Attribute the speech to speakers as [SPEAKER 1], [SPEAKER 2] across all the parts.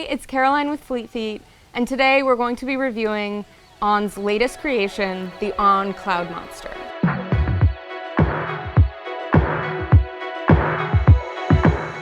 [SPEAKER 1] Hey, it's Caroline with Fleet Feet, and today we're going to be reviewing On's latest creation, the On Cloudmonster.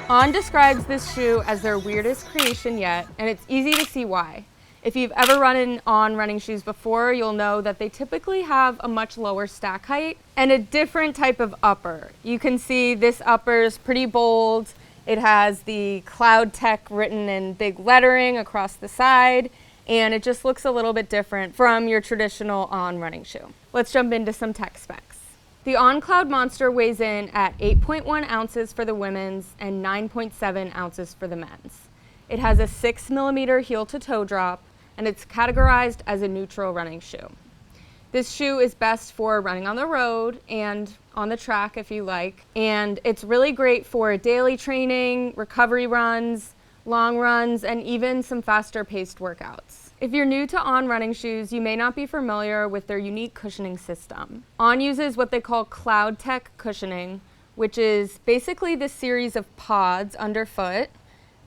[SPEAKER 1] On describes this shoe as their weirdest creation yet, and it's easy to see why. If you've ever run in On running shoes before, you'll know that they typically have a much lower stack height and a different type of upper. You can see this upper is pretty bold. It has the Cloud Tech written in big lettering across the side, and it just looks a little bit different from your traditional On running shoe. Let's jump into some tech specs. The On Cloudmonster weighs in at 8.1 ounces for the women's and 9.7 ounces for the men's. It has a 6mm heel-to-toe drop, and it's categorized as a neutral running shoe. This shoe is best for running on the road and on the track if you like, and it's really great for daily training, recovery runs, long runs, and even some faster paced workouts. If you're new to On running shoes, you may not be familiar with their unique cushioning system. On uses what they call Cloud Tech cushioning, which is basically this series of pods underfoot,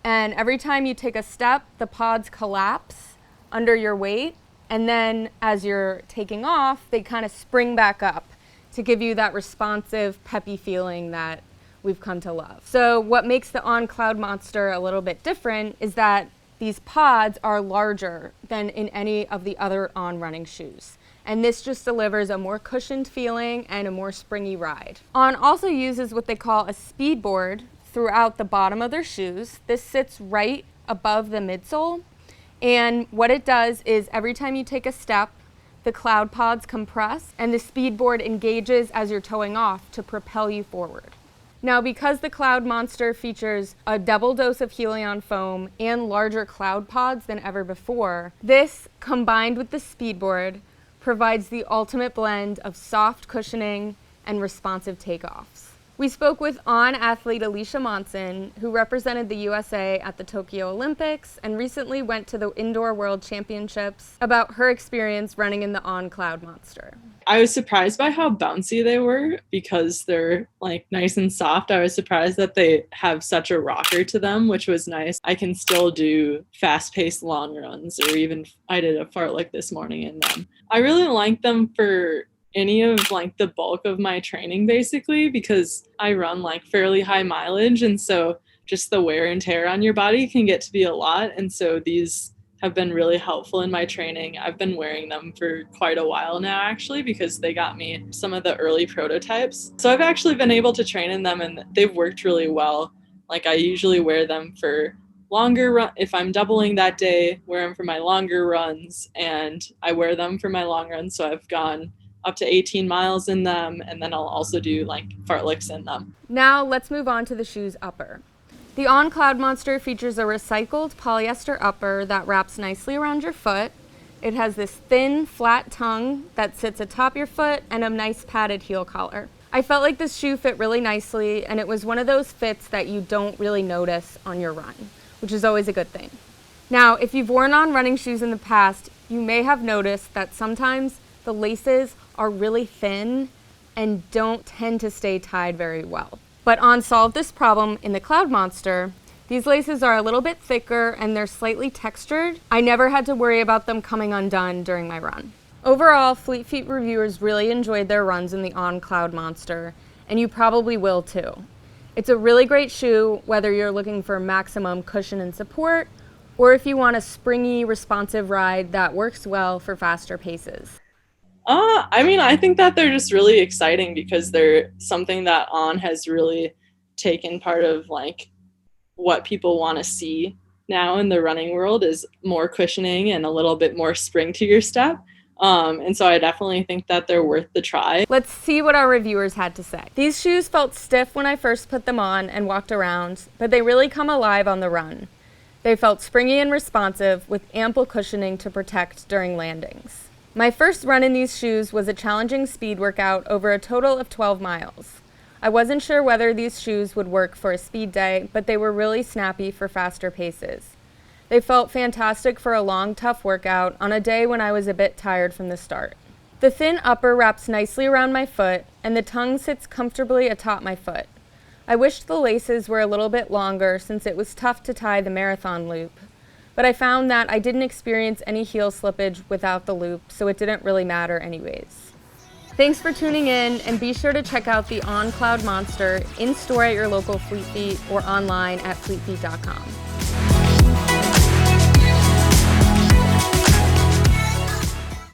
[SPEAKER 1] and every time you take a step, the pods collapse under your weight, and then as you're taking off, they kind of spring back up to give you that responsive, peppy feeling that we've come to love. So what makes the On Cloudmonster a little bit different is that these pods are larger than in any of the other On running shoes. And this just delivers a more cushioned feeling and a more springy ride. On also uses what they call a speed board throughout the bottom of their shoes. This sits right above the midsole. And what it does is every time you take a step, the cloud pods compress and the speed board engages as you're toeing off to propel you forward. Now, because the Cloudmonster features a double dose of Helion foam and larger cloud pods than ever before, this, combined with the speed board, provides the ultimate blend of soft cushioning and responsive takeoffs. We spoke with On athlete Alicia Monson, who represented the USA at the Tokyo Olympics and recently went to the Indoor World Championships, about her experience running in the On Cloudmonster.
[SPEAKER 2] I was surprised by how bouncy they were because they're like nice and soft. I was surprised that they have such a rocker to them, which was nice. I can still do fast-paced long runs, or even I did a fartlek this morning in them. I really like them for any of like the bulk of my training basically, because I run like fairly high mileage, and so just the wear and tear on your body can get to be a lot, and so these have been really helpful in my training. I've been wearing them for quite a while now actually, because they got me some of the early prototypes. So I've actually been able to train in them, and they've worked really well. Like I usually wear them for longer run. If I'm doubling that day, wear them for my longer runs, and I wear them for my long runs. So I've gone up to 18 miles in them, and then I'll also do like fartleks in them.
[SPEAKER 1] Now let's move on to the shoe's upper. The On Cloudmonster features a recycled polyester upper that wraps nicely around your foot. It has this thin, flat tongue that sits atop your foot and a nice padded heel collar. I felt like this shoe fit really nicely, and it was one of those fits that you don't really notice on your run, which is always a good thing. Now, if you've worn On running shoes in the past, you may have noticed that sometimes the laces are really thin and don't tend to stay tied very well. But On solved this problem in the Cloudmonster. These laces are a little bit thicker and they're slightly textured. I never had to worry about them coming undone during my run. Overall, Fleet Feet reviewers really enjoyed their runs in the On Cloudmonster, and you probably will too. It's a really great shoe whether you're looking for maximum cushion and support, or if you want a springy, responsive ride that works well for faster paces.
[SPEAKER 2] I think that they're just really exciting because they're something that On has really taken part of like what people want to see now in the running world is more cushioning and a little bit more spring to your step. And so I definitely think that they're worth the try.
[SPEAKER 1] Let's see what our reviewers had to say. These shoes felt stiff when I first put them on and walked around, but they really come alive on the run. They felt springy and responsive with ample cushioning to protect during landings. My first run in these shoes was a challenging speed workout over a total of 12 miles. I wasn't sure whether these shoes would work for a speed day, but they were really snappy for faster paces. They felt fantastic for a long, tough workout on a day when I was a bit tired from the start. The thin upper wraps nicely around my foot, and the tongue sits comfortably atop my foot. I wished the laces were a little bit longer since it was tough to tie the marathon loop, but I found that I didn't experience any heel slippage without the loop, so it didn't really matter anyways. Thanks for tuning in, and be sure to check out the On Cloudmonster in store at your local Fleet Feet or online at fleetfeet.com.